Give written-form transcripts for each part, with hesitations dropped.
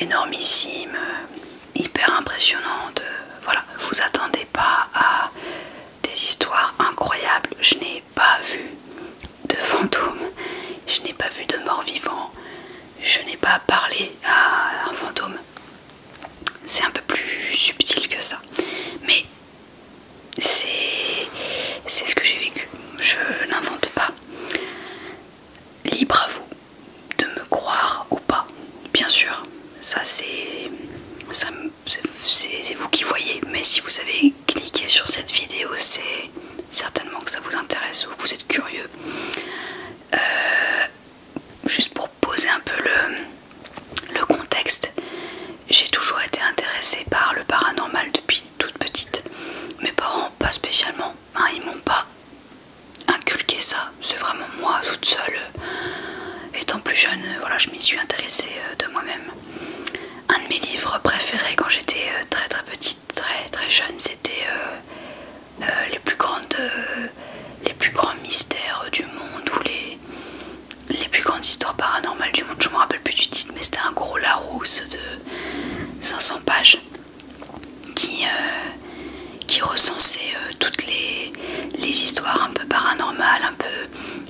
énormissime, hyper impressionnante. Voilà, vous attendez pas à des histoires incroyables. Je n'ai pas vu de fantômes, je n'ai pas vu de morts-vivants, je n'ai pas parlé à un fantôme. C'est un peu plus subtil que ça, mais c'est ce que j'ai vécu. Je n'invente pas. Libre à vous de me croire ou pas, bien sûr. Ça c'est vous qui voyez, mais si vous avez cliqué sur cette vidéo, c'est certainement que ça vous intéresse ou que vous êtes curieux. Juste pour poser un peu le contexte, j'ai toujours été intéressée par le paranormal depuis toute petite. Mes parents pas spécialement, hein, ils m'ont pas inculqué ça, c'est vraiment moi toute seule. Étant plus jeune, voilà, je m'y suis intéressée de moi-même. Un de mes livres préférés quand j'étais très petite, très jeune, c'était les plus grands mystères du monde, ou les plus grandes histoires paranormales du monde. Je me rappelle plus du titre, mais c'était un gros Larousse de 500 pages qui recensait toutes les histoires un peu paranormales,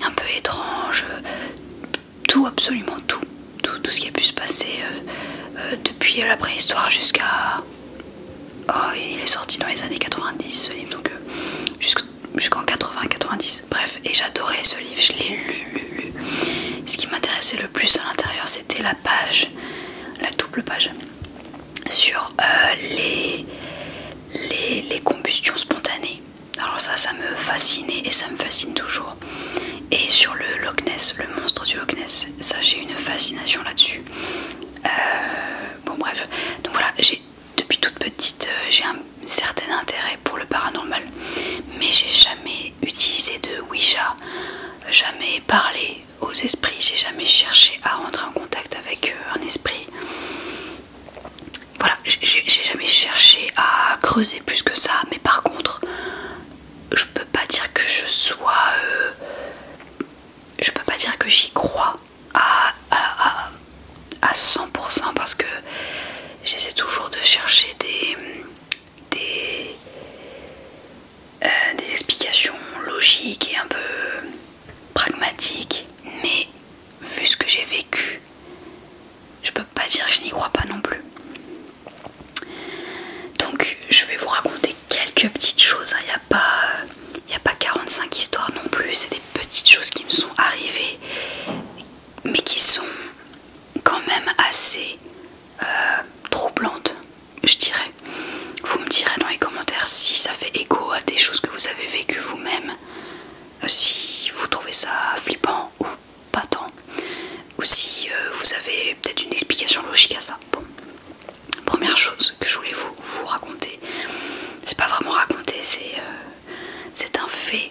un peu étranges, tout, absolument tout ce qui a pu se passer depuis la préhistoire jusqu'à... Oh, il est sorti dans les années 90 ce livre, donc jusqu'en 80-90, bref, et j'adorais ce livre, je l'ai lu. Ce qui m'intéressait le plus à l'intérieur, c'était la double page sur les combustions spontanées. Alors ça me fascinait et ça me fascine toujours. Et sur le Loch Ness, le monstre du Loch Ness, ça, j'ai une fascination là-dessus. Bon bref, donc voilà, depuis toute petite, j'ai un certain intérêt pour le paranormal, mais j'ai jamais utilisé de Ouija, jamais parlé aux esprits, j'ai jamais cherché à rentrer en contact avec un esprit. Voilà, j'ai jamais cherché à creuser plus que ça, mais par contre, je peux pas dire que je peux pas dire que j'y crois à 100%, parce que j'essaie toujours de chercher des explications logiques et un peu pragmatiques, mais vu ce que j'ai vécu, je peux pas dire que je n'y crois pas non plus. Donc je vais vous raconter quelques petites choses, il n'y a pas 45 histoires non plus, c'est des petites choses qui me sont arrivées, mais qui sont quand même assez troublantes, je dirais. Vous me direz dans les commentaires si ça fait écho à des choses que vous avez vécues vous-même, si vous trouvez ça flippant ou pas tant, ou si vous avez peut-être une explication logique à ça. Bon, première chose que je voulais vous raconter, c'est pas vraiment raconter, c'est un fait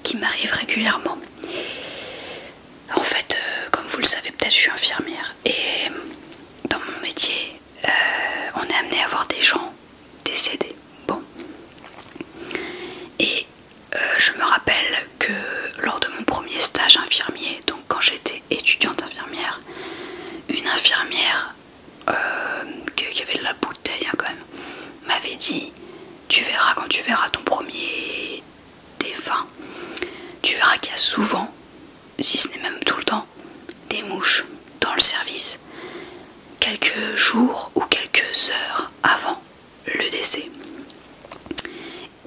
qui m'arrive régulièrement. En fait, comme vous le savez peut-être, je suis infirmière, et dans mon métier, on est amené à voir des gens décédés. Bon. Et je me rappelle que lors de mon premier stage infirmier, donc quand j'étais étudiante infirmière, une infirmière qui avait de la bouteille hein, quand même, m'avait dit: tu verras, quand tu verras ton premier défunt, tu verras qu'il y a souvent, si ce n'est même tout le temps, des mouches dans le service, quelques jours ou quelques heures avant le décès.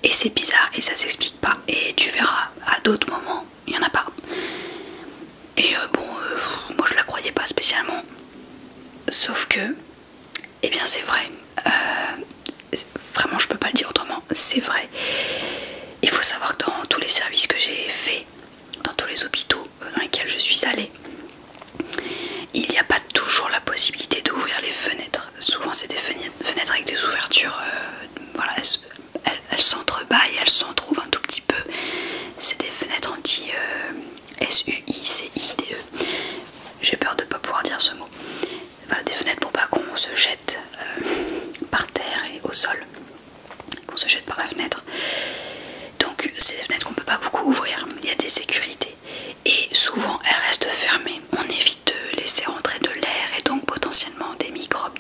Et c'est bizarre et ça s'explique pas, et tu verras à d'autres moments il n'y en a pas. Et moi je la croyais pas spécialement, sauf que, eh bien c'est vrai, vraiment je peux pas le dire autrement, c'est vrai. Il faut savoir que dans tous les services que j'ai fait, dans tous les hôpitaux dans lesquels je suis allée, il n'y a pas toujours la possibilité d'ouvrir les fenêtres. Souvent c'est des fenêtres avec des ouvertures, voilà, elles s'entrebâillent, elles s'entrouvent un tout petit peu. C'est des fenêtres anti SUICIDE. J'ai peur de ne pas pouvoir dire ce mot. Voilà, des fenêtres pour pas qu'on se jette par terre et au sol, qu'on se jette par la fenêtre. Donc c'est des fenêtres qu'on peut pas beaucoup ouvrir, il y a des sécurités, et souvent elles restent fermées. On évite de laisser rentrer de l'air et donc potentiellement des microbes,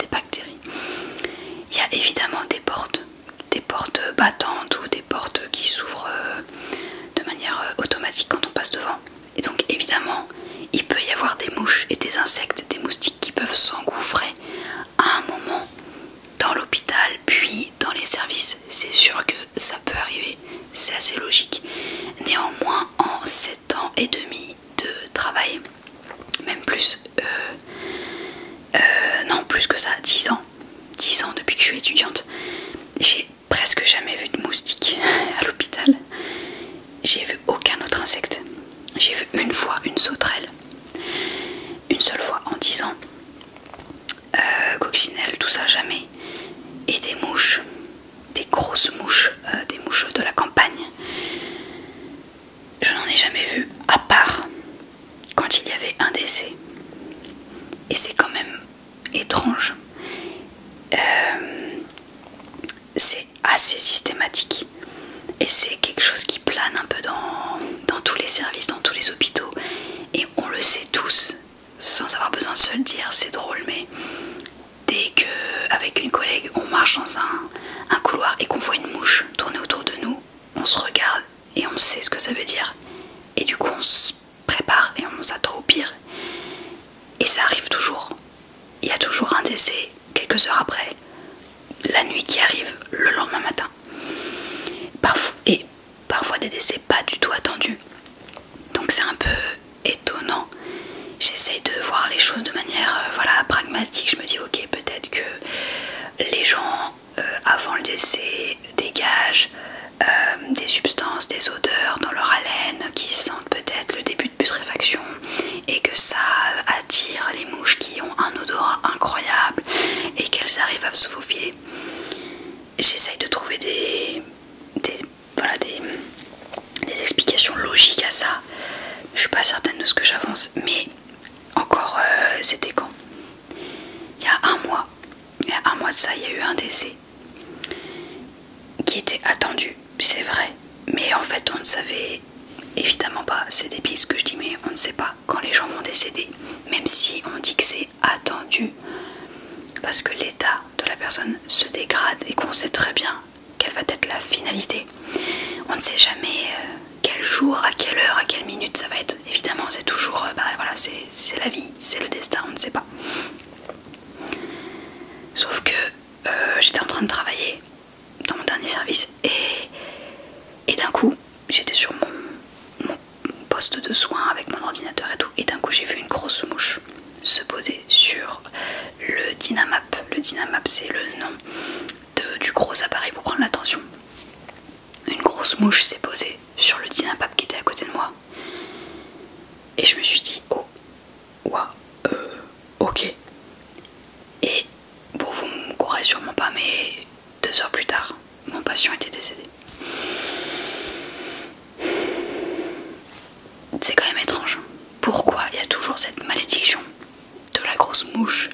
plus que ça, 10 ans. 10 ans depuis que je suis étudiante. J'ai presque jamais vu de moustique à l'hôpital. J'ai vu aucun autre insecte. J'ai vu une fois une sauterelle. Une seule fois en 10 ans. Coccinelle, tout ça, jamais. Et des mouches. Des grosses mouches. Des mouches de la campagne. Je n'en ai jamais vu, à part quand il y avait un décès. Et c'est quand même étrange. C'est assez systématique. Et c'est quelque chose qui plane un peu dans tous les services, dans tous les hôpitaux. Et on le sait tous, sans avoir besoin de se le dire, c'est drôle, mais dès que, avec une collègue, on marche dans un couloir et qu'on voit une mouche tourner autour de nous, on se regarde et on sait ce que ça veut dire. Et du coup, on se prépare et on s'attend au pire. Et ça arrive toujours. Il y a toujours un décès quelques heures après, la nuit qui arrive, le lendemain matin. Et parfois des décès pas du tout attendus. Donc c'est un peu étonnant. J'essaye de voir les choses de manière pragmatique. Je me dis ok, peut-être que les gens avant le décès dégagent des substances, des odeurs dans leur haleine qui sentent peut-être le début de putréfaction et que ça attire les mouches qui ont un odorat incroyable et qu'elles arrivent à se faufiler. J'essaye de trouver des explications logiques à ça. Je suis pas certaine de ce que j'avance, mais encore c'était quand? Il y a un mois. Il y a un mois de ça, il y a eu un décès qui était attendu, c'est vrai, mais en fait on ne savait évidemment pas, c'est débile ce que je dis, mais on ne sait pas quand les gens vont décéder, même si on dit que c'est attendu, parce que l'état de la personne se dégrade et qu'on sait très bien quelle va être la finalité. On ne sait jamais quel jour, à quelle heure, à quelle minute ça va être. Évidemment, c'est toujours, c'est la vie, c'est le destin, on ne sait pas. Sauf que j'étais en train de travailler dans mon dernier service et d'un coup, j'étais sur mon poste de soins avec mon ordinateur et tout, et d'un coup j'ai vu une grosse mouche se poser sur le Dynamap. Le Dynamap, c'est le nom du gros appareil pour prendre la tension. Une grosse mouche s'est posée sur le Dynamap qui était à côté de moi. Et je me suis dit, oh, ouah, ok. Et bon, vous me croirez sûrement pas, mais 2 heures plus tard, mon patient était décédé. C'est quand même étrange. Pourquoi il y a toujours cette malédiction de la grosse mouche?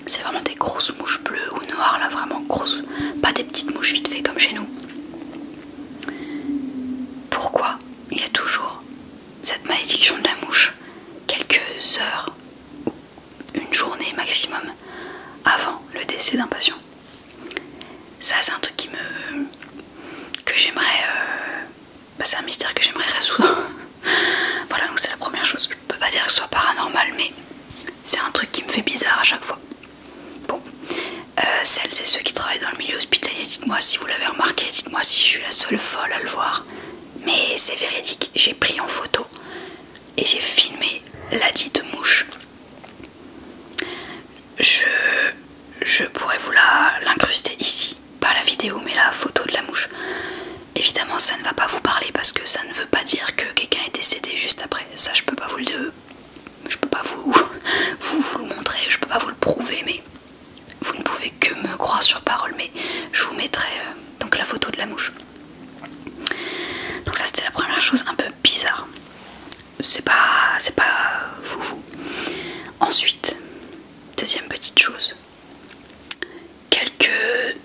C'est vraiment des grosses mouches bleues ou noires, là, vraiment grosses. Pas des petites mouches vite fait comme chez nous. Pourquoi il y a toujours cette malédiction de la mouche quelques heures, une journée maximum, avant le décès d'un patient? Ça, c'est un truc que j'aimerais... c'est un mystère que j'aimerais résoudre. Voilà, donc c'est la première chose. Je peux pas dire que ce soit paranormal, mais c'est un truc qui me fait bizarre à chaque fois. Bon, celles et ceux qui travaillent dans le milieu hospitalier, dites-moi si vous l'avez remarqué, dites-moi si je suis la seule folle à le voir. Mais c'est véridique, j'ai pris en photo et j'ai filmé la dite mouche. Je pourrais vous l'incruster ici, pas la vidéo mais la photo de la mouche. Évidemment ça ne va pas vous parler parce que ça ne veut pas dire que quelqu'un est décédé juste après. Ça je peux pas vous le... Je peux pas vous le montrer, je peux pas vous le prouver, mais vous ne pouvez que me croire sur parole, mais je vous mettrai donc la photo de la mouche. Donc ça c'était la première chose un peu bizarre. C'est pas vous. Ensuite, deuxième petite chose. Quelques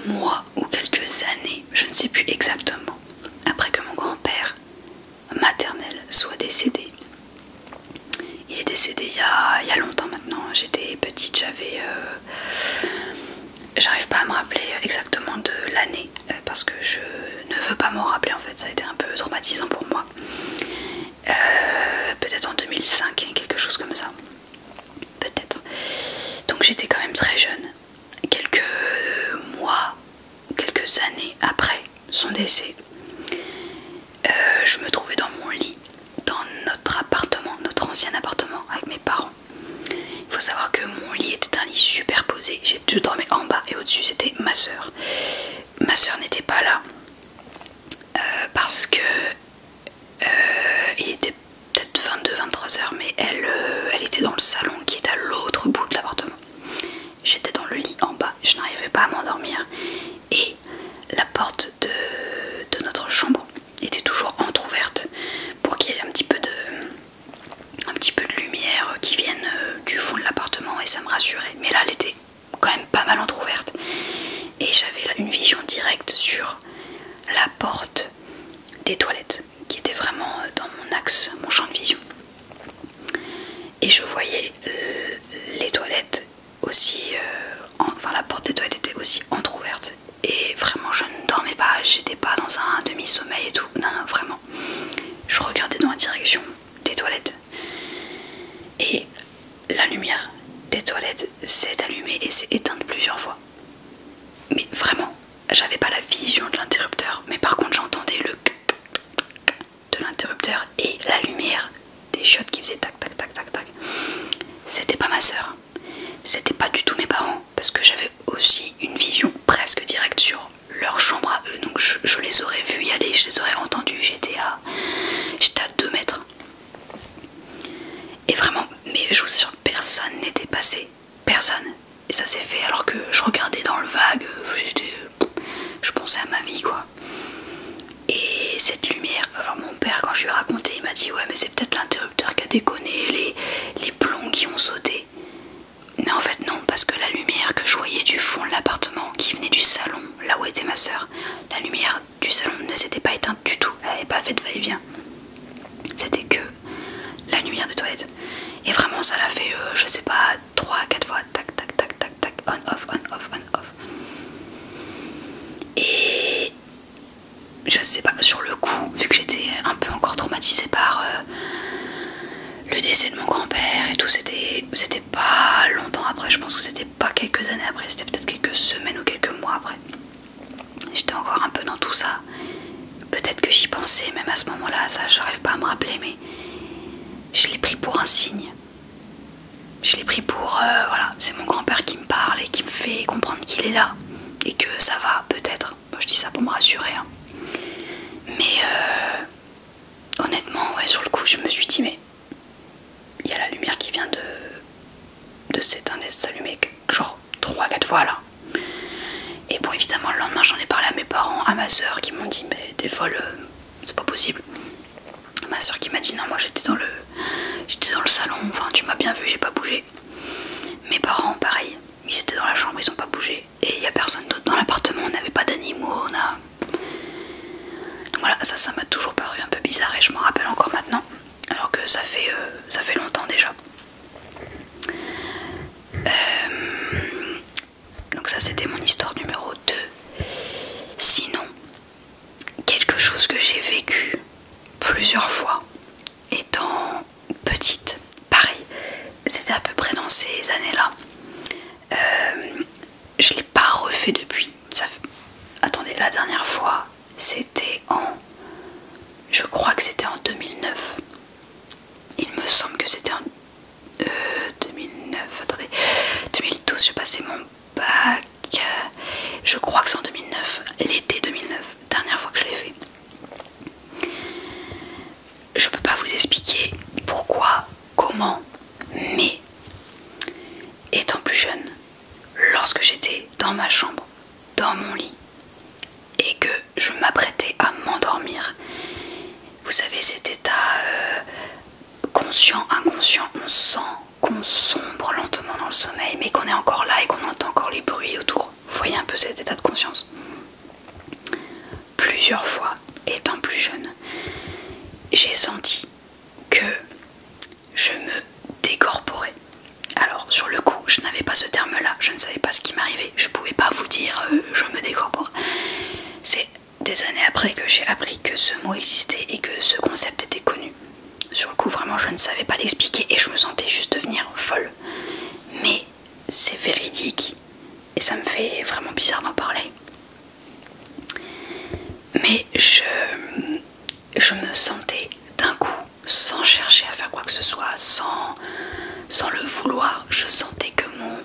mois ou quelques années, je ne sais plus exactement, après que mon grand-père maternel soit décédé. Il est décédé il y a longtemps maintenant. J'étais petite, j'arrive pas à me rappeler exactement de l'année parce que je ne veux pas m'en rappeler en fait, ça a été un peu traumatisant pour moi. Peut-être en 2005, quelque chose comme ça. Peut-être. Donc j'étais quand même très jeune. Quelques mois, quelques années après son décès, je me trouvais dans mon lit, dans notre appartement, notre ancien appartement avec mes parents. Il faut savoir que mon lit était un lit superposé. Je dormais en bas et au-dessus c'était ma soeur. Ma soeur n'était pas là parce que il était peut-être 22-23 heures, mais elle était dans le salon qui est à l'autre bout de l'appartement. J'étais dans le lit en bas, je n'arrivais pas à m'endormir et la porte de notre chambre était toujours entrouverte pour qu'il y ait un petit peu de lumière qui vienne du fond de l'appartement, et ça me rassurait. Mais là elle était quand même pas mal entrouverte et j'avais là une vision directe sur la porte des toilettes qui était vraiment dans mon axe, mon champ de vision, et je voyais les toilettes aussi, enfin la porte des toilettes était aussi entrouverte, et vraiment je ne dormais pas, j'étais pas dans un demi-sommeil et tout, non vraiment, je regardais dans la direction des toilettes et la lumière des toilettes s'est allumée et s'est éteinte plusieurs fois, mais vraiment j'avais pas la vision de l'interrupteur, mais par contre j'entendais le de l'interrupteur et la lumière des chiottes qui faisaient tac tac tac tac tac. C'était pas ma soeur, c'était pas du tout mes parents, parce que j'avais aussi une vision presque directe sur leur chambre à eux, donc je les aurais vus y aller, je les aurais entendus, j'étais à 2 mètres. Et vraiment, mais je vous assure, personne n'était passé, personne. Et ça s'est fait alors que je regardais dans le vague, je pensais à ma vie quoi. Et cette lumière, alors mon père quand je lui ai raconté, il m'a dit ouais mais c'est peut-être l'interrupteur qui a déconné, les plombs qui ont sauté. Mais en fait non, parce que la lumière que je voyais du fond de l'appartement, qui venait du salon, là où était ma soeur, la lumière du salon ne s'était pas éteinte du tout, elle n'avait pas fait de va-et-vient. C'était que la lumière des toilettes. Et vraiment ça l'a fait, je sais pas, 3-4 fois, tac tac tac tac tac, on off, on off, on off. Et je sais pas, sur le coup, vu que j'étais un peu encore traumatisée par le décès de mon grand-père et tout, c'était pas longtemps après, je pense que c'était pas quelques années après, c'était peut-être quelques semaines ou quelques mois après. J'étais encore un peu dans tout ça. Peut-être que j'y pensais même à ce moment-là, ça j'arrive pas à me rappeler, mais je l'ai pris pour un signe. Je l'ai pris pour, voilà, c'est mon grand-père qui me parle et qui me fait comprendre qu'il est là et que ça va, peut-être. Bon, je dis ça pour me rassurer, hein. Mais honnêtement, ouais, sur le coup, je me suis dit, mais il y a la lumière qui vient de s'éteindre et de s'allumer, genre 3-4 fois là. Et bon, évidemment, le lendemain, j'en ai parlé à mes parents, à ma soeur, qui m'ont dit, mais t'es folle, c'est pas possible. Ma soeur qui m'a dit, non, moi j'étais dans le salon, enfin, tu m'as bien vu, j'ai pas bougé. Mes parents, pareil, ils étaient dans la chambre, ils ont pas bougé. Et il y a personne d'autre dans l'appartement, on n'avait pas d'animaux, Donc voilà, ça m'a toujours paru un peu bizarre et je m'en rappelle encore maintenant, alors que ça fait longtemps déjà. Donc ça c'était mon histoire numéro 2. Sinon, quelque chose que j'ai vécu plusieurs fois étant petite, pareil, c'était à peu près dans ces années-là. Je l'ai pas refait depuis. Attendez, la dernière fois, c'était je crois que c'était en 2009. Il me semble que c'était en 2009. Attendez, 2012, j'ai passé mon bac. Je crois que c'est en 2009, l'été 2009, dernière fois que je l'ai fait. Je peux pas vous expliquer pourquoi, comment, mais étant plus jeune, lorsque j'étais dans ma chambre, dans mon lit, et que je m'apprêtais à m'endormir, vous savez cet état conscient, inconscient, on sent qu'on sombre lentement dans le sommeil, mais qu'on est encore là et qu'on entend encore les bruits autour. Vous voyez un peu cet état de conscience. Plusieurs fois, étant plus jeune, j'ai senti que je me décorporais. Alors sur le coup, je n'avais pas ce terme-là, je ne savais pas ce qui m'arrivait, je pouvais pas vous dire je me décorpore. C'est des années après que j'ai appris que ce mot existait et que ce concept était connu. Sur le coup, vraiment, je ne savais pas l'expliquer et je me sentais juste devenir folle. Mais c'est véridique et ça me fait vraiment bizarre d'en parler. Mais je me sentais d'un coup, sans chercher à faire quoi que ce soit, sans le vouloir, je sentais que mon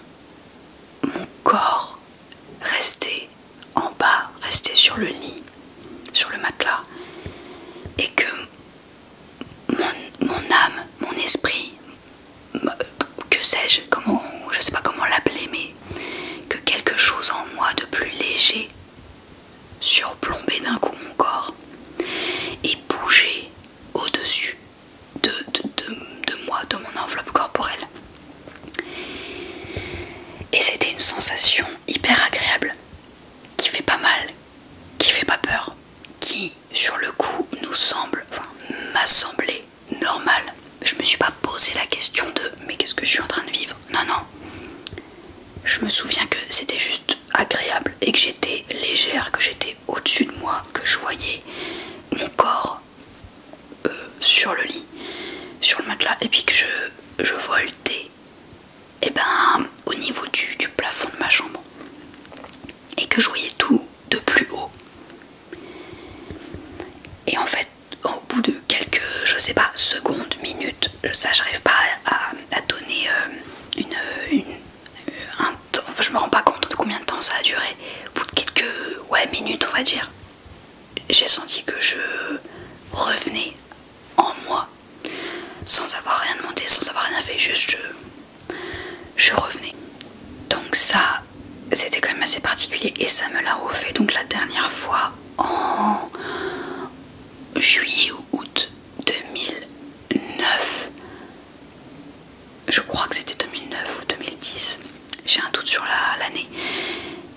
sensation hyper agréable, qui fait pas mal, qui fait pas peur, qui sur le coup nous semble, enfin m'a semblé normal. Je me suis pas posé la question de mais qu'est-ce que je suis en train de vivre. Non, non. Je me souviens que c'était juste agréable et que j'étais légère, que j'étais au-dessus de moi, que je voyais mon corps sur le lit, sur le matelas, et puis que je voltais et ben, au niveau du plafond de ma chambre, et que je voyais tout de plus haut. Et en fait, au bout de quelques, je sais pas, secondes, minutes, ça j'arrive pas à donner un temps, enfin je me rends pas compte de combien de temps ça a duré. Au bout de quelques minutes, on va dire, j'ai senti que je revenais en moi, sans avoir rien demandé, sans avoir rien fait, juste je revenais. Donc ça, c'était quand même assez particulier et ça me l'a refait donc la dernière fois en juillet ou août 2009. Je crois que c'était 2009 ou 2010. J'ai un doute sur l'année.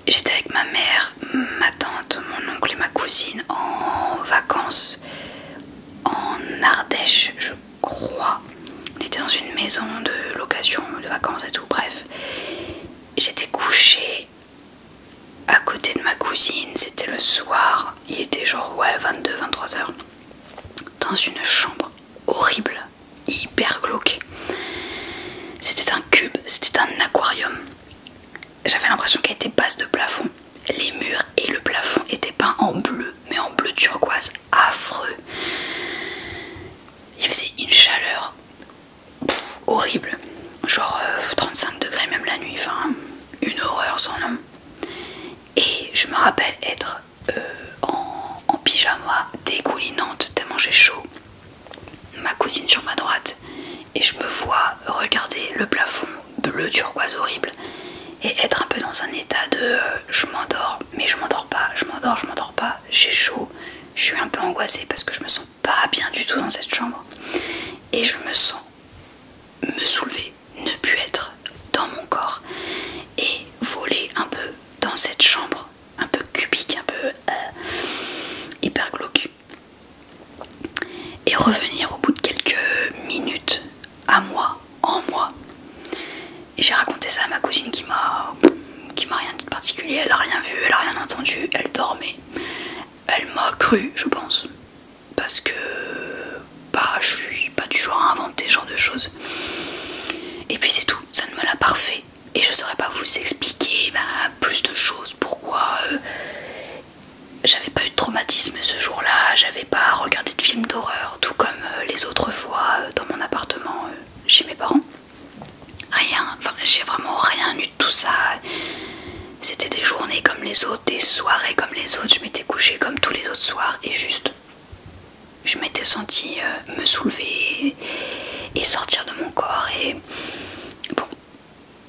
J'étais avec ma mère, ma tante, mon oncle et ma cousine en vacances en Ardèche, je crois. On était dans une maison de location, de vacances et tout, bref. J'étais couchée à côté de ma cousine, c'était le soir, il était genre 22-23 heures, dans une chambre horrible, hyper glauque. C'était un cube, c'était un aquarium. J'avais l'impression qu'elle était basse de plafond. Les murs et le plafond étaient peints en bleu, mais en bleu turquoise, affreux. Il faisait une chaleur horrible, genre 35 degrés même la nuit, enfin une horreur sans nom. Et je me rappelle être en pyjama dégoulinante tellement j'ai chaud, ma cousine sur ma droite, et je me vois regarder le plafond bleu turquoise horrible et être un peu dans un état de je m'endors mais je m'endors pas, je m'endors pas, j'ai chaud, je suis un peu angoissée parce que je me sens pas bien du tout dans cette chambre et je me sens me soulever, ne plus être dans mon corps et voler un peu dans cette chambre un peu cubique, un peu hyper glauque, et revenir au bout de quelques minutes à moi, en moi. Et j'ai raconté ça à ma cousine qui m'a rien dit de particulier, elle a rien vu, elle a rien entendu, elle dormait. Elle m'a cru, je pense, parce que je suis pas du genre à inventer ce genre de choses. Et puis c'est tout, ça ne me l'a pas refait. Et je saurais pas vous expliquer plus de choses, pourquoi j'avais pas eu de traumatisme ce jour-là, j'avais pas regardé de films d'horreur, tout comme les autres fois dans mon appartement chez mes parents. Rien, enfin j'ai vraiment rien eu de tout ça. C'était des journées comme les autres, des soirées comme les autres, je m'étais couchée comme tous les autres soirs et juste je m'étais sentie me soulever et sortir de mon corps et bon,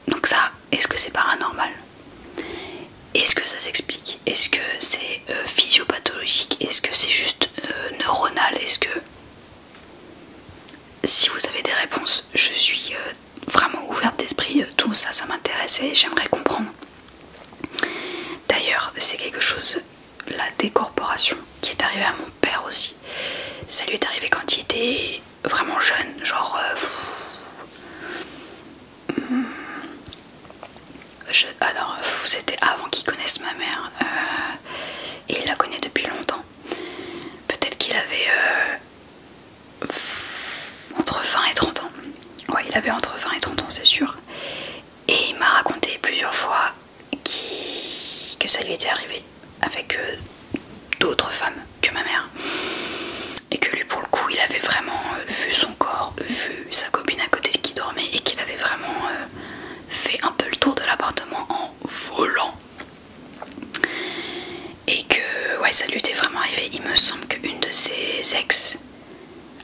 donc ça, est-ce que c'est paranormal? Est-ce que ça s'explique? Est-ce que c'est physiopathologique? Est-ce que c'est juste neuronal? Est-ce que... Si vous avez des réponses, je suis vraiment ouverte d'esprit, tout ça, ça m'intéresse et j'aimerais comprendre. D'ailleurs, c'est quelque chose, la décorporation, qui est arrivée à mon père aussi. Ça lui est arrivé quand il était vraiment jeune, genre... alors, c'était avant qu'il connaisse ma mère, et il la connaît depuis longtemps. Peut-être qu'il avait entre 20 et 30 ans. Ouais, il avait entre 20 et 30 ans, c'est sûr. Et il m'a raconté plusieurs fois que ça lui était arrivé avec d'autres femmes que ma mère. Et que lui, pour le coup, il avait vraiment vu son corps, vu sa copine à côté qui dormait et qu'il avait vraiment fait un peu le tour de l'appartement en volant. Et que, ouais, ça lui était vraiment arrivé. Il me semble qu'une de ses ex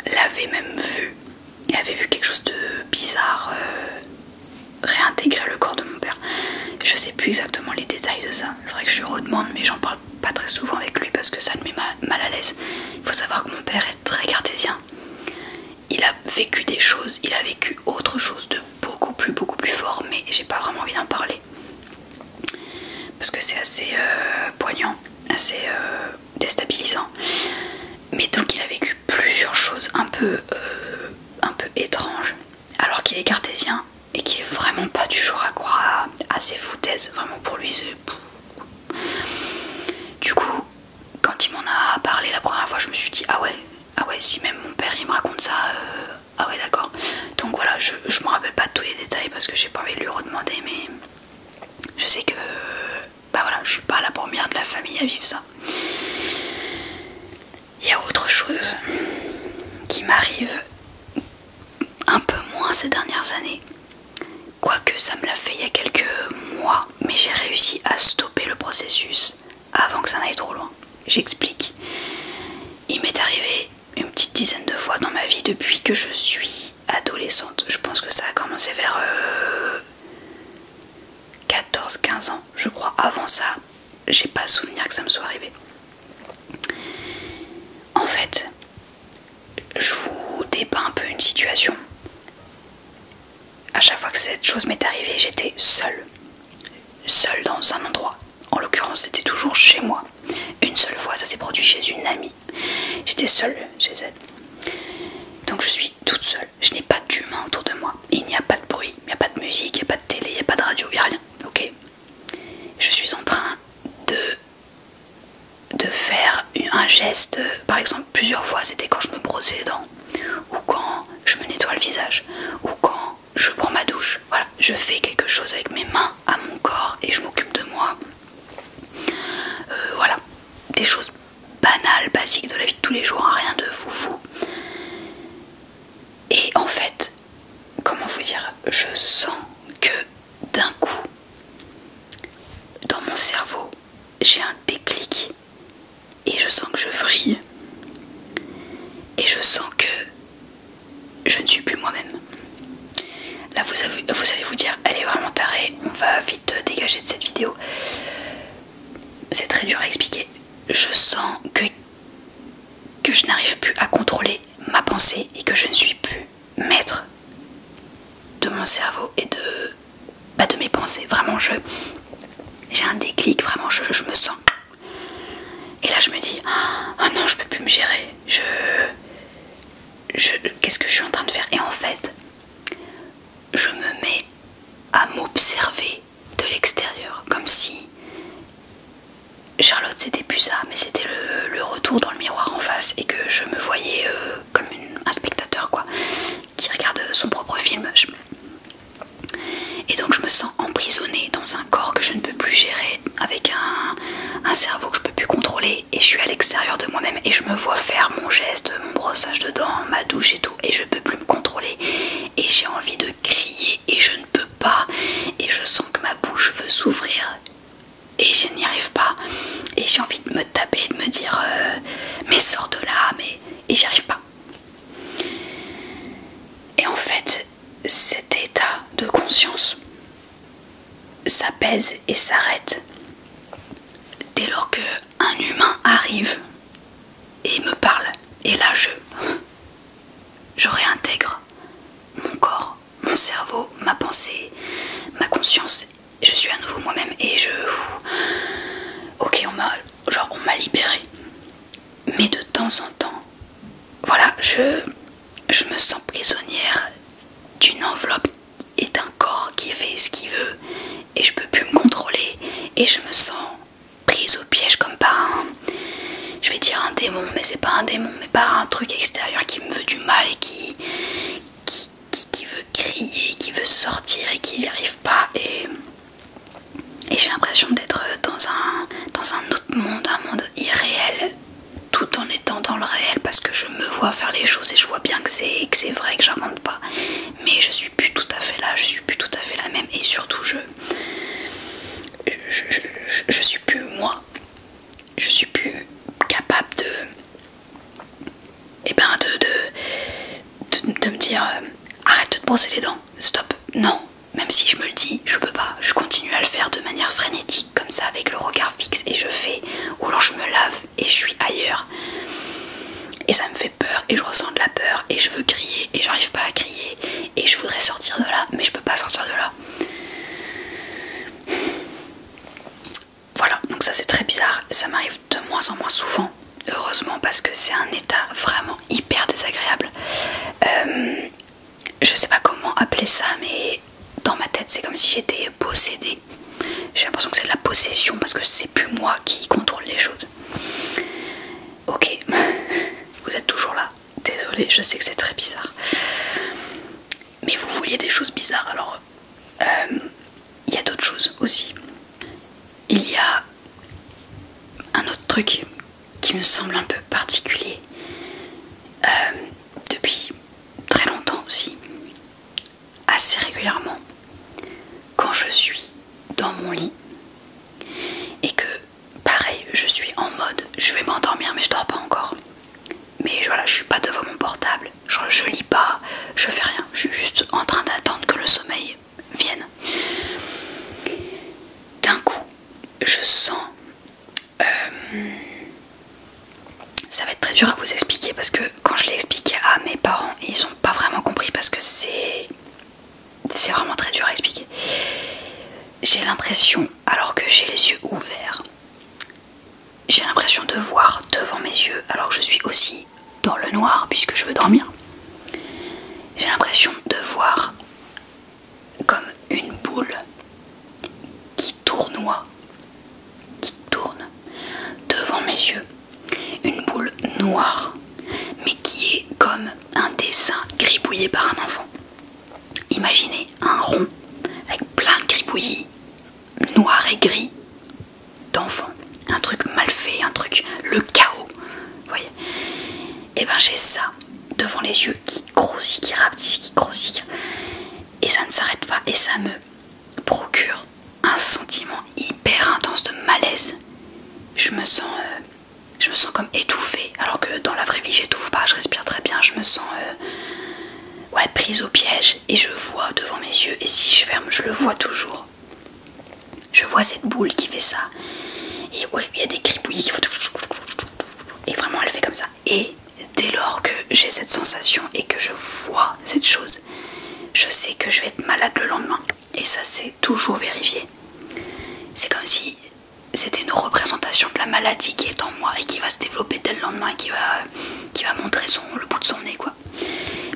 l'avait même vu et avait vu quelque chose de bizarre réintégrer le corps de mon père. Je sais plus exactement les détails de ça, il faudrait que je lui redemande, mais j'en parle pas très souvent avec lui parce que ça me met mal à l'aise. Il faut savoir que mon père est très cartésien. Il a vécu des choses, il a vécu autre chose de beaucoup plus fort, mais j'ai pas vraiment envie d'en parler. assez poignant, assez déstabilisant. Mais donc il a vécu plusieurs choses un peu étranges, alors qu'il est cartésien et qu'il est vraiment pas du genre à croire à ces foutaises. Vraiment pour lui c'est... Du coup, quand il m'en a parlé la première fois, je me suis dit ah ouais, si même mon père il me raconte ça, ah ouais d'accord. Donc voilà, je me rappelle pas de tous les détails parce que j'ai pas envie de lui redemander, mais je sais que bah voilà, je suis pas la première de la famille à vivre ça. Il y a autre chose qui m'arrive un peu moins ces dernières années, quoique ça me l'a fait il y a quelques mois, mais j'ai réussi à stopper le processus avant que ça n'aille trop loin. J'explique. Il m'est arrivé une petite dizaine de fois dans ma vie depuis que je suis adolescente. Je pense que ça a commencé vers 14-15 ans, je crois. Avant ça, j'ai pas souvenir que ça me soit arrivé. En fait, je vous dépeins un peu une situation. À chaque fois que cette chose m'est arrivée, j'étais seule dans un endroit. En l'occurrence, c'était toujours chez moi. Une seule fois, ça s'est produit chez une amie. J'étais seule chez elle. Donc je suis toute seule. Je n'ai pas d'humain autour de moi. Il n'y a pas de bruit, il n'y a pas de musique, il n'y a pas de télé, il n'y a pas de radio, il n'y a rien. Ok. Je suis en train de faire un geste. Par exemple, plusieurs fois, c'était quand je me brossais les dents, ou quand je me nettoie le visage, ou quand je prends ma douche. Voilà, je fais quelque chose avec mes mains à mon corps et je m'occupe de moi. Voilà, des choses banales, basiques de la vie de tous les jours, hein, rien de foufou. Et en fait, comment vous dire, je sens que d'un coup, dans mon cerveau, j'ai un déclic et je sens que je vrille et je sens que je ne suis plus moi-même. Là vous allez vous dire, elle est vraiment tarée, on va vite dégager de cette vidéo. C'est très dur à expliquer. Je sens que je n'arrive plus à contrôler ma pensée et que je ne suis plus maître de mon cerveau et de mes pensées. Vraiment, j'ai un déclic, vraiment, je me sens. Et là, je me dis, oh non, je peux plus me gérer. Qu'est-ce que je suis en train de faire? Et en fait, je me mets à m'observer de l'extérieur, comme si Charlotte c'était plus ça, mais c'était le retour dans le miroir en face et que je me voyais comme un spectateur quoi, qui regarde son propre film. Et donc je me sens emprisonnée dans un corps que je ne peux plus gérer, avec un cerveau que je peux plus contrôler, et je suis à l'extérieur de moi-même et je me vois faire mon geste, mon brossage de dents, ma douche et tout, et je peux plus me contrôler et j'ai envie de crier et je ne peux pas, et je sens que ma bouche veut s'ouvrir et je n'y arrive pas et j'ai envie de me taper, de me dire mais sors de là, et j'y arrive pas. Et en fait, cet état de conscience s'apaise et s'arrête dès lors qu'un humain arrive et me parle. Et là je réintègre mon corps, mon cerveau, ma pensée, ma conscience. Je suis à nouveau moi-même et ok, on m'a libérée. Mais de temps en temps, voilà, je me sens prisonnière d'une enveloppe et d'un corps qui fait ce qu'il veut et je peux plus me contrôler et je me sens prise au piège comme par je vais dire un démon, mais c'est pas un démon, mais par un truc extérieur qui me veut du mal et qui veut crier, qui veut sortir et qui n'y arrive pas, et j'ai l'impression d'être dans un autre monde, un monde irréel, tout en étant dans le réel, parce que je me vois faire les choses et je vois bien que c'est vrai, que j'invente pas, mais je suis plus tout à fait là, je suis plus tout à fait la même, et surtout je suis plus moi, je suis plus capable de me dire arrête de te brosser les dents, stop, non. Même si je me le dis, je peux pas, je continue à le faire de manière frénétique comme ça, avec le regard fixe, et je fais, ou alors je me lave et je suis ailleurs et ça me fait peur et je ressens de la peur et je veux crier et j'arrive pas à crier et je voudrais sortir de là mais je peux pas sortir de là. Voilà, ça m'arrive de moins en moins souvent, heureusement, parce que c'est un état vraiment hyper désagréable. Je sais pas comment appeler ça, mais dans ma tête c'est comme si j'étais possédée. J'ai l'impression que c'est de la possession parce que c'est plus moi qui contrôle les choses. Ok, vous êtes toujours là. Désolée, je sais que c'est très bizarre. Mais vous vouliez des choses bizarres, alors il y a d'autres choses aussi. Il y a un autre truc qui me semble un peu particulier depuis très longtemps aussi, assez régulièrement, quand je suis dans mon lit et que pareil je suis en mode je vais m'endormir mais je dors pas encore, mais voilà, je suis pas devant mon portable, je lis pas, je fais rien, je suis juste en train d'attendre que le sommeil vienne. D'un coup je sens ça va être très dur à vous expliquer parce que quand je l'ai expliqué à mes parents, ils ont pas vraiment compris parce que c'est vraiment très dur à expliquer. J'ai l'impression, alors que j'ai les yeux ouverts, j'ai l'impression de voir devant mes yeux alors que je suis aussi dans le noir puisque je veux dormir. J'ai l'impression de voir comme une boule qui tournoie, qui tourne devant mes yeux. Une boule noire, mais qui est comme un dessin gribouillé par un enfant. Imaginez un rond avec plein de gribouillis noir et gris d'enfant. Un truc mal fait, un truc, le chaos. Vous voyez? Et ben j'ai ça devant les yeux qui grossit, qui rapetisse, qui grossit. Et ça ne s'arrête pas et ça me procure un sentiment hyper intense de malaise. Je me sens comme étouffée, alors que dans la vraie vie j'étouffe pas, je respire très bien, je me sens prise au piège et je vois devant mes yeux, et si je ferme je le vois toujours. Je vois cette boule qui fait ça et ouais, il y a des gribouillis qui font et vraiment elle fait comme ça. Et dès lors que j'ai cette sensation et que je vois cette chose, je sais que je vais être malade le lendemain, et ça c'est toujours vérifié. C'est comme si c'était une représentation de la maladie qui est en moi et qui va se développer dès le lendemain et qui va montrer le bout de son nez quoi.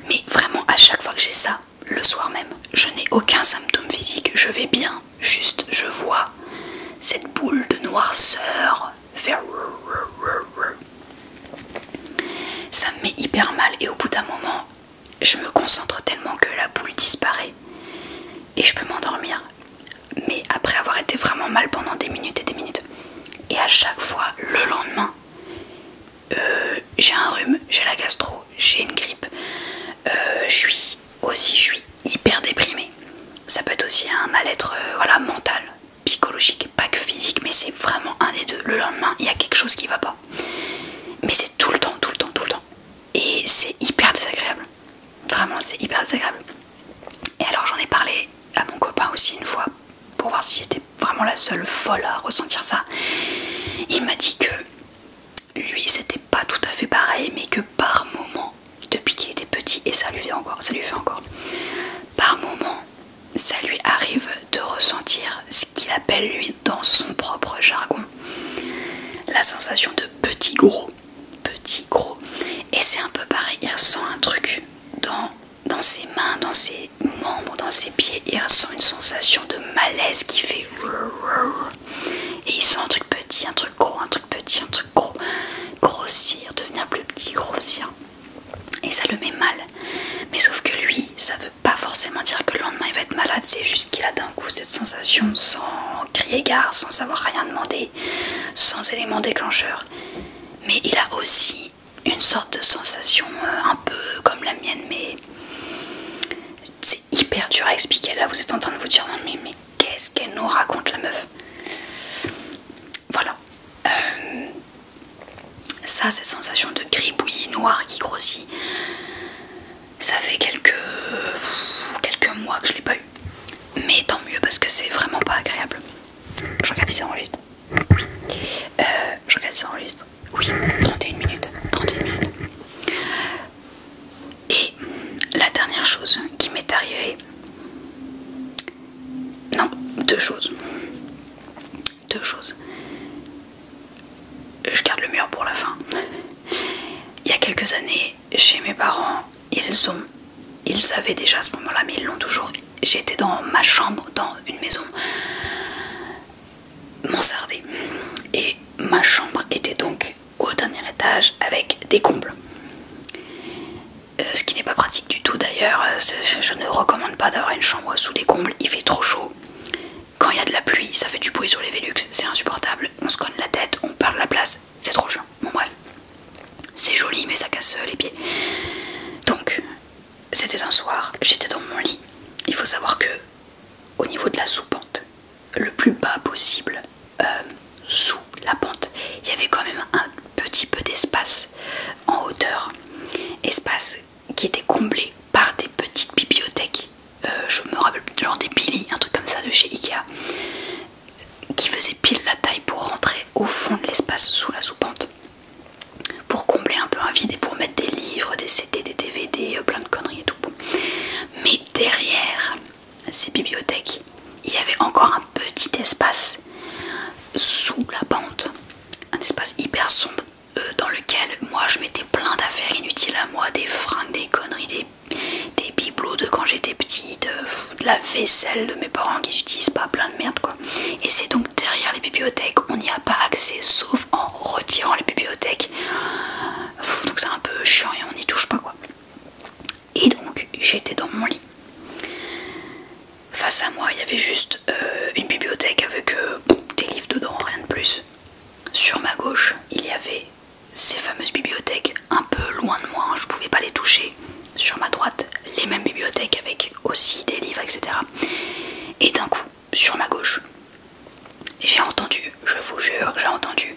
Mais vraiment à chaque fois que j'ai ça, le soir même, je n'ai aucun symptôme physique, je vais bien, juste je vois cette boule de noirceur faire... Ça me met hyper mal et au bout d'un moment, je me concentre tellement que la boule disparaît et je peux m'endormir. Mais après avoir été vraiment mal pendant des minutes et des minutes. Et à chaque fois, le lendemain, j'ai un rhume, j'ai la gastro, j'ai une grippe. Je suis hyper déprimée. Ça peut être aussi un mal-être mental, psychologique, pas que physique, mais c'est vraiment un des deux. Le lendemain, il y a quelque chose qui va pas. Mais c'est tout le temps, tout le temps, tout le temps. Et c'est hyper désagréable. Vraiment, c'est hyper désagréable. Et alors j'en ai parlé à mon copain aussi une fois, pour voir si j'étais vraiment la seule folle à ressentir ça. Il m'a dit que lui c'était pas tout à fait pareil, mais que par moment, depuis qu'il était petit, et ça lui fait encore, par moment, ça lui arrive de ressentir ce qu'il appelle lui dans son propre jargon la sensation de petit gros. Et c'est un peu pareil, il ressent un truc dans ses mains, dans ses membres, dans ses pieds, il ressent une sensation de malaise qui fait... Et il sent un truc petit, un truc gros, un truc petit, un truc gros, grossir, devenir plus petit, grossir. Et ça le met mal. Mais sauf que lui, ça veut pas forcément dire que le lendemain il va être malade, c'est juste qu'il a d'un coup cette sensation sans crier gare, sans savoir rien demander, sans élément déclencheur. Mais il a aussi une sorte de sensation un peu comme la mienne, mais c'est hyper dur à expliquer. Là vous êtes en train de vous dire non mais qu'est-ce qu'elle nous raconte la meuf. Voilà. Ça, cette sensation de gribouillis noir qui grossit, ça fait quelques mois que je l'ai pas eu. Mais tant mieux parce que c'est vraiment pas agréable. Je regarde si ça enregistre. Oui. Je regarde si ça enregistre. Oui, 31 minutes. Et la dernière chose qui m'est arrivée... Non, deux choses. quelques années chez mes parents, ils savaient déjà à ce moment-là, mais ils l'ont toujours. J'étais dans ma chambre, dans une maison mansardée. Et ma chambre était donc au dernier étage avec des combles. Ce qui n'est pas pratique du tout d'ailleurs. Je ne recommande pas d'avoir une chambre sous des combles, il fait trop chaud. Quand il y a de la pluie, ça fait du bruit sur les Velux, c'est insupportable. On se cogne la tête, on perd la place, c'est trop chiant. Bon bref, c'est joli mais ça casse les pieds. Donc, c'était un soir, j'étais dans mon lit. Il faut savoir que au niveau de la sous-pente, le plus bas possible, sous la pente, il y avait quand même un petit peu d'espace en hauteur. Espace qui était comblé par des petites bibliothèques. Je me rappelle plus, genre des Billy, un truc comme ça de chez Ikea, qui faisait pile la taille pour rentrer au fond de l'espace sous la sous-pente, pour combler un peu un vide et pour mettre des livres, des CD, des DVD, plein de conneries et tout. Mais derrière ces bibliothèques, il y avait encore un petit espace sous la pente, un espace hyper sombre dans lequel moi je mettais plein d'affaires inutiles à moi, des fringues, des conneries, des bibelots de quand j'étais petite, de la vaisselle de mes parents qu'ils n'utilisent pas, plein de merde quoi. Et c'est donc derrière les bibliothèques, on n'y a pas accès sauf en retirant les bibliothèques. Donc c'est un peu chiant et on n'y touche pas quoi. Et donc j'étais dans mon lit. Face à moi il y avait juste une bibliothèque avec des livres dedans, rien de plus. Sur ma gauche il y avait ces fameuses bibliothèques un peu loin de moi, hein, je pouvais pas les toucher. Sur ma droite, les mêmes bibliothèques avec aussi des livres, etc. Et d'un coup, sur ma gauche, j'ai entendu, je vous jure, j'ai entendu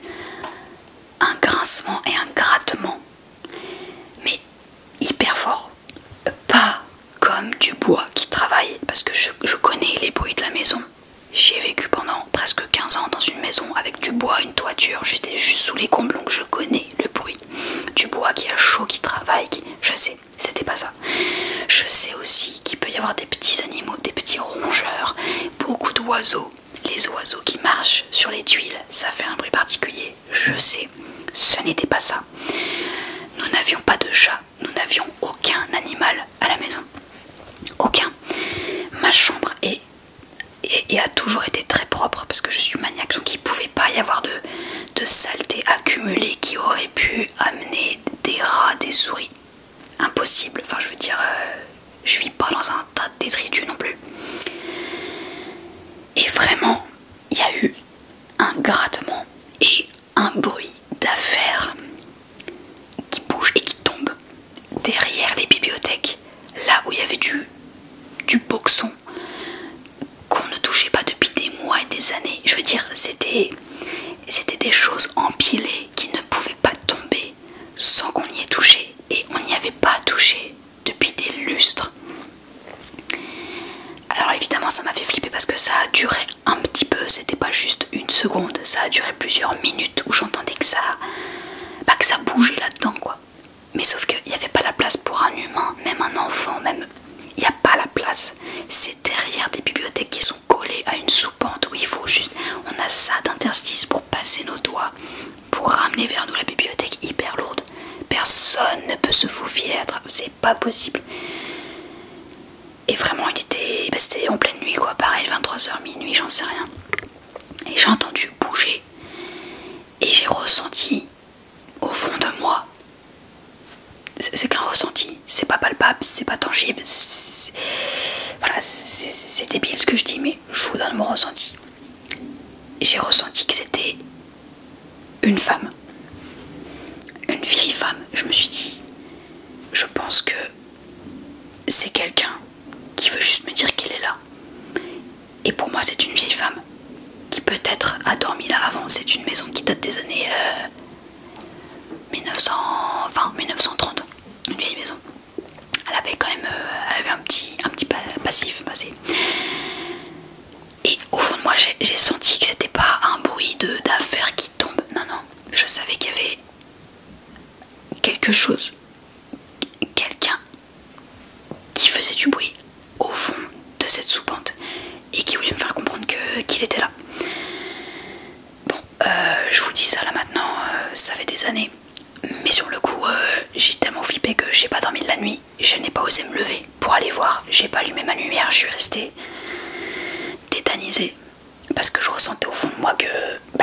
un grincement et un grattement, mais hyper fort. Pas comme du bois qui travaille, parce que je connais les bruits de la maison. J'ai vécu pendant presque 15 ans dans une maison avec du bois, une toiture, j'étais juste sous les combles, donc je connais le bruit du bois qui a chaud, qui travaille, je sais, c'était pas ça. Je sais aussi qu'il peut y avoir des petits animaux, des petits rongeurs, beaucoup d'oiseaux. Les oiseaux qui marchent sur les tuiles, ça fait un bruit particulier, je sais, ce n'était pas ça. Nous n'avions pas de chat, nous n'avions aucun animal à la maison, aucun. Ma chambre a toujours été très propre parce que je suis maniaque, donc il ne pouvait pas y avoir de saleté accumulée qui aurait pu amener des rats, des souris. Impossible, enfin je veux dire, je vis pas dans un tas de détritus non plus. Et vraiment, il y a eu un grattement et un bruit d'affaires qui bougent et qui tombent derrière les bibliothèques, là où il y avait du boxon qu'on ne touchait pas depuis des mois et des années. Je veux dire, c'était des choses empilées qui ne pouvaient pas tomber sans qu'on y ait touché. Et on n'y avait pas touché depuis des lustres. Alors évidemment ça m'a fait flipper parce que ça a duré un petit peu, c'était pas juste une seconde, ça a duré plusieurs minutes où j'entendais que ça bougeait là-dedans quoi. Mais sauf qu'il n'y avait pas la place pour un humain, même un enfant, même... Il n'y a pas la place. C'est derrière des bibliothèques qui sont collées à une sous-pente où il faut juste... On a ça d'interstice pour passer nos doigts, pour ramener vers nous la bibliothèque hyper lourde. Personne ne peut se faufiler, c'est pas possible. Et vraiment c'était en pleine nuit quoi, pareil 23h, minuit, j'en sais rien. Et j'ai entendu bouger. Et j'ai ressenti au fond de moi, c'est qu'un ressenti, c'est pas palpable, c'est pas tangible, voilà, c'est débile ce que je dis, mais je vous donne mon ressenti. J'ai ressenti que c'était une femme, une vieille femme. Je me suis dit, je pense que c'est quelqu'un qui veut juste me dire qu'elle est là. Et pour moi c'est une vieille femme qui peut-être a dormi là avant. C'est une maison qui date des années 1920, 1930, une vieille maison. Elle avait quand même elle avait un petit passif passé. Et au fond de moi j'ai senti que c'était pas un bruit d'affaires qui tombent. Non, je savais qu'il y avait quelque chose, quelqu'un qui faisait du bruit au fond de cette sous-pente et qui voulait me faire comprendre qu'il était là. Bon, je vous dis ça là maintenant, ça fait des années, mais Et sur le coup, j'ai tellement flippé que j'ai pas dormi de la nuit. Je n'ai pas osé me lever pour aller voir. J'ai pas allumé ma lumière, je suis restée tétanisée. Parce que je ressentais au fond de moi que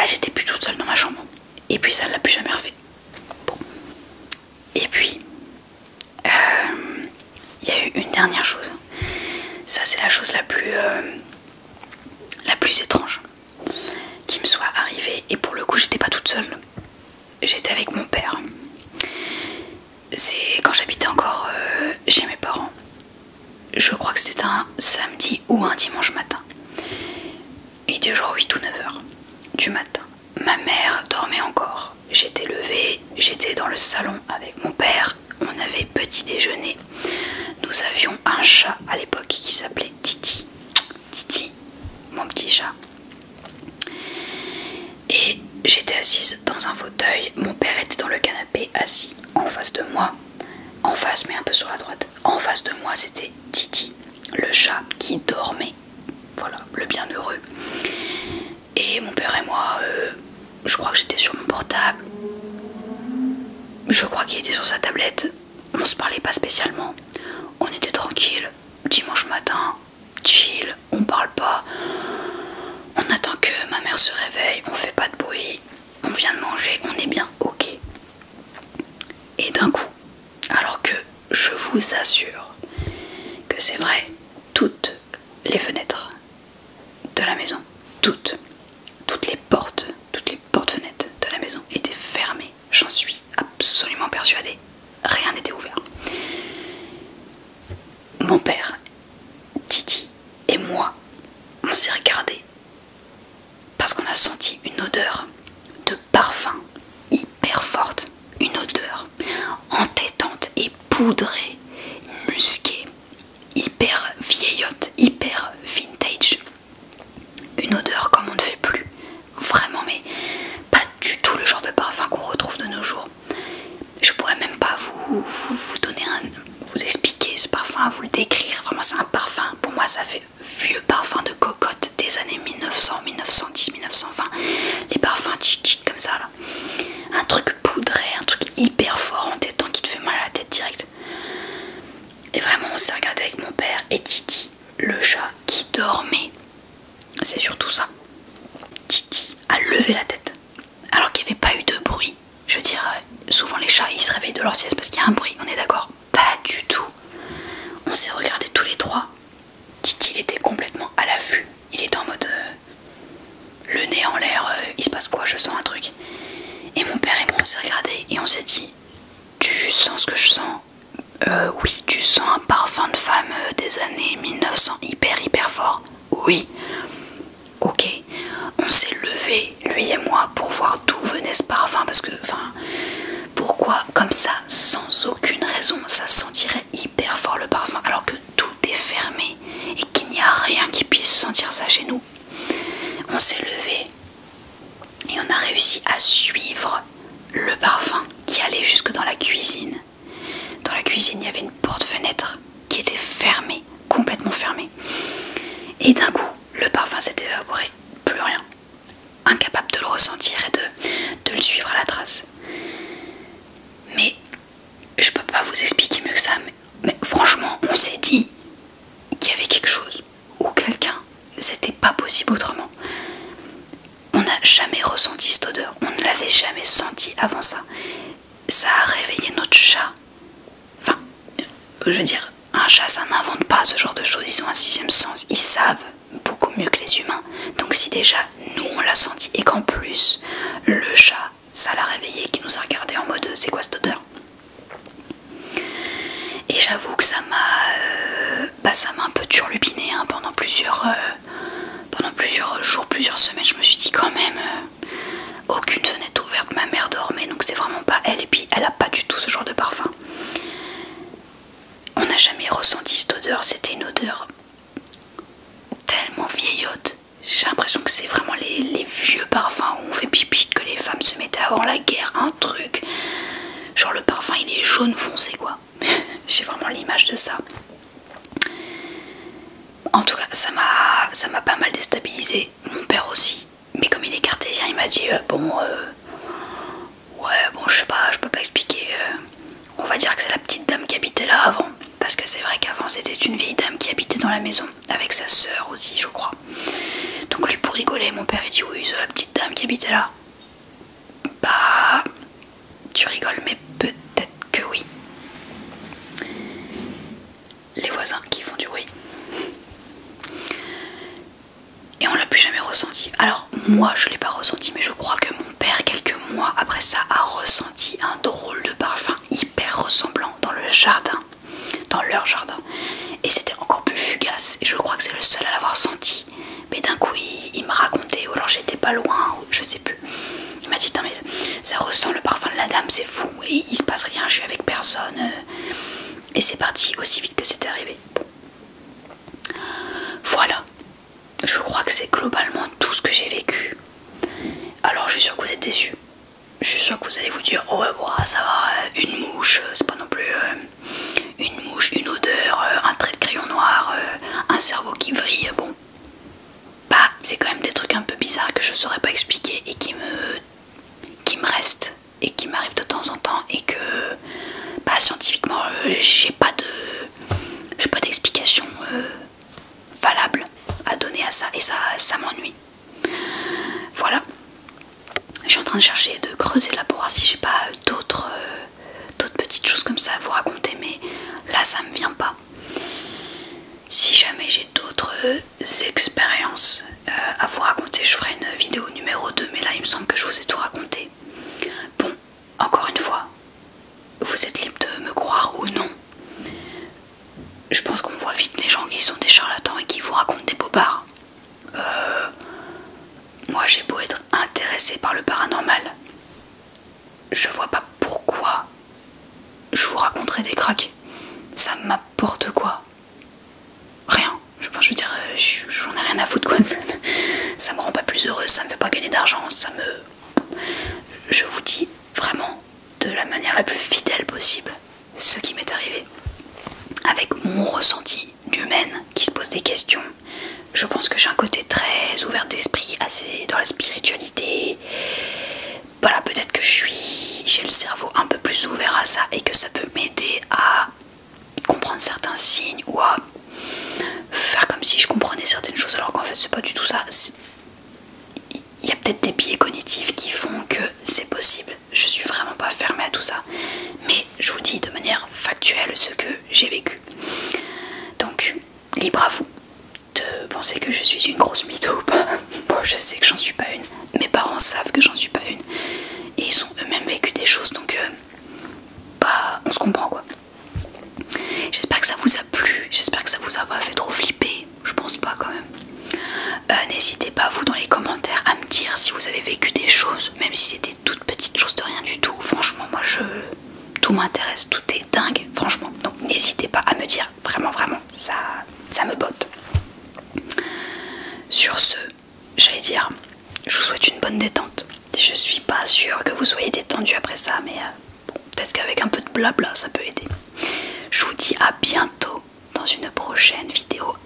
j'étais plus toute seule dans ma chambre. Et puis ça ne l'a plus jamais refait. Bon. Et puis, il y a eu une dernière chose. Ça c'est la chose la plus étrange qui me soit arrivée. Et pour le coup j'étais pas toute seule. J'étais avec mon père. C'est quand j'habitais encore chez mes parents. Je crois que c'était un samedi ou un dimanche matin. Il était genre 8 ou 9 heures du matin. Ma mère dormait encore. J'étais levée, j'étais dans le salon avec mon père. On avait petit déjeuner. Nous avions un chat à l'époque qui s'appelait Titi. Titi, mon petit chat. Et j'étais assise dans un fauteuil. Mon père était dans le canapé assis en face de moi. En face mais un peu sur la droite. En face de moi c'était Titi, le chat qui dormait. Voilà, le bienheureux. Et mon père et moi, je crois que j'étais sur mon portable. Je crois qu'il était sur sa tablette. On se parlait pas spécialement. On était tranquille. Dimanche matin, chill, on parle pas. On attend que ma mère se réveille, on fait pas de bruit. On vient de manger, on est bien ok. Et d'un coup, alors que je vous assure que c'est vrai, toutes les fenêtres de la maison, toutes les portes fenêtres de la maison étaient fermées. J'en suis absolument persuadée. Rien n'était ouvert. Mon père, Titi et moi, on s'est regardés parce qu'on a senti une odeur de parfum hyper forte. Une odeur entêtante et poudrée, musquée, hyper vieillotte, hyper vintage. Une odeur comme on ne fait plus. Vraiment, mais pas du tout le genre de parfum qu'on retrouve de nos jours. Je pourrais même pas vous donner vous expliquer ce parfum, vous le décrire. Vraiment, c'est un parfum. Pour moi, ça fait vieux parfum de cocotte des années 1900, 1910, 1920. Les parfums cheat comme ça là. Un truc poudré, un truc hyper fort entêtant qui te fait mal à la tête direct. Et vraiment, on s'est regardé avec mon père et Titi, le chat qui dormait. C'est surtout ça. Titi a levé la tête alors qu'il n'y avait pas eu de bruit. Je veux dire, souvent les chats ils se réveillent de leur sieste parce qu'il y a un bruit, on est d'accord? Pas du tout. On s'est regardés tous les trois. Titi il était complètement à l'affût. Il était en mode le nez en l'air, il se passe quoi? Je sens un truc. Et mon père et moi on s'est regardés et on s'est dit, tu sens ce que je sens? Oui, tu sens un parfum de femme des années 1900 hyper fort? Oui. Ok, on s'est levé, lui et moi, pour voir d'où venait ce parfum, parce que, pourquoi comme ça, sans aucune raison, ça sentirait hyper fort le parfum, alors que tout est fermé et qu'il n'y a rien qui puisse sentir ça chez nous. On s'est levé et on a réussi à suivre le parfum qui allait jusque dans la cuisine. Dans la cuisine, il y avait une porte-fenêtre qui était fermée, complètement fermée. Et d'un coup, le parfum s'est évaporé, plus rien. Incapable de le ressentir et de le suivre à la trace. Mais je peux pas vous expliquer mieux que ça, mais franchement, on s'est dit qu'il y avait quelque chose ou quelqu'un. C'était pas possible autrement. On n'a jamais ressenti cette odeur, on ne l'avait jamais senti avant ça. Ça a réveillé notre chat. Enfin, je veux dire, un chat ça n'invente pas ce genre de choses, ils ont un sixième sens, ils savent beaucoup mieux que les humains. Donc si déjà nous on l'a senti et qu'en plus le chat ça l'a réveillé, qui nous a regardé en mode c'est quoi cette odeur? Et j'avoue que ça m'a un peu turlupiné hein, pendant plusieurs jours, plusieurs semaines. Je me suis dit quand même aucune fenêtre ouverte, ma mère dormait donc c'est vraiment pas elle, et puis elle a pas du tout ce genre de parfum. On n'a jamais ressenti cette odeur, c'était une odeur tellement vieillotte. J'ai l'impression que c'est vraiment les vieux parfums où on fait pipi, que les femmes se mettaient avant la guerre, un truc. Genre le parfum il est jaune foncé quoi. J'ai vraiment l'image de ça. En tout cas ça m'a pas mal déstabilisé. Mon père aussi. Mais comme il est cartésien il m'a dit ouais bon je sais pas, je peux pas expliquer. On va dire que c'est la petite dame qui habitait là avant. Parce que c'est vrai qu'avant c'était une vieille dame qui habitait dans la maison. Avec sa sœur aussi, je crois. Donc lui, pour rigoler, mon père il dit oui, c'est la petite dame qui habitait là. Bah, tu rigoles, mais peut-être que oui. Les voisins qui font du bruit. Et on l'a plus jamais ressenti. Alors moi je l'ai pas ressenti, mais je crois que mon père quelques mois après ça a ressenti un drôle de parfum hyper ressemblant dans le jardin, dans leur jardin. Et c'était encore plus fugace, et je crois que c'est le seul à l'avoir senti. Mais d'un coup il me racontait, ou alors j'étais pas loin, ou je sais plus. Il m'a dit mais ça ressent le parfum de la dame, c'est fou, et il se passe rien, je suis avec personne. Et c'est parti aussi vite que c'était arrivé. Bon. Voilà. Je crois que c'est globalement tout ce que j'ai vécu. Alors je suis sûre que vous êtes déçus. Je suis sûre que vous allez vous dire oh ouais bon, ça va, une mouche, c'est pas non plus une mouche, une odeur, un trait de crayon noir, un cerveau qui vrille, bon. Bah c'est quand même des trucs un peu bizarres que je saurais pas expliquer et qui me restent et qui m'arrivent de temps en temps et que bah scientifiquement j'ai pas d'explication valable à donner à ça, et ça m'ennuie. Voilà. Je suis en train de chercher, de creuser là pour voir si j'ai pas d'autres petites choses comme ça à vous raconter, mais là ça me vient pas. Si jamais j'ai d'autres expériences à vous raconter, je ferai une vidéo numéro 2, mais là il me semble que je vous ai tout raconté. Bon, encore une fois, vous êtes libre de me croire ou non. Je pense qu'on voit vite les gens qui sont des charlatans et qui vous racontent des bobards. Moi j'ai beau être intéressée par le paranormal, je vois pas pourquoi je vous raconterai des cracks. Ça m'apporte quoi? Rien. Enfin je veux dire, j'en ai rien à foutre quoi. Ça me rend pas plus heureuse, ça me fait pas gagner d'argent, je vous dis vraiment de la manière la plus fidèle possible ce qui m'est arrivé. Avec mon ressenti d'humaine qui se pose des questions. Je pense que j'ai un côté très ouvert d'esprit, assez dans la spiritualité. Voilà, peut-être que j'ai le cerveau un peu plus ouvert à ça et que ça peut m'aider à comprendre certains signes ou à faire comme si je comprenais certaines choses alors qu'en fait c'est pas du tout ça. Il y a peut-être des biais cognitifs qui font que c'est possible. Je suis vraiment pas fermée à tout ça. Mais je vous dis de manière factuelle ce que j'ai vécu. Donc, libre à vous de penser que je suis une grosse mytho ou pas. Moi, je sais que j'en suis pas une. Mes parents savent que j'en suis pas une. Et ils ont eux-mêmes vécu des choses, donc bah, on se comprend quoi. J'espère que ça vous a plu. J'espère que ça vous a pas fait trop flipper. Je pense pas quand même. N'hésitez pas vous dans les commentaires à me dire si vous avez vécu des choses, même si c'était toutes petites choses de rien du tout. Franchement moi tout m'intéresse, tout est dingue franchement, donc n'hésitez pas à me dire, vraiment ça me botte. Sur ce, j'allais dire, je vous souhaite une bonne détente. Je suis pas sûre que vous soyez détendu après ça, mais bon, peut-être qu'avec un peu de blabla ça peut aider. Je vous dis à bientôt dans une prochaine vidéo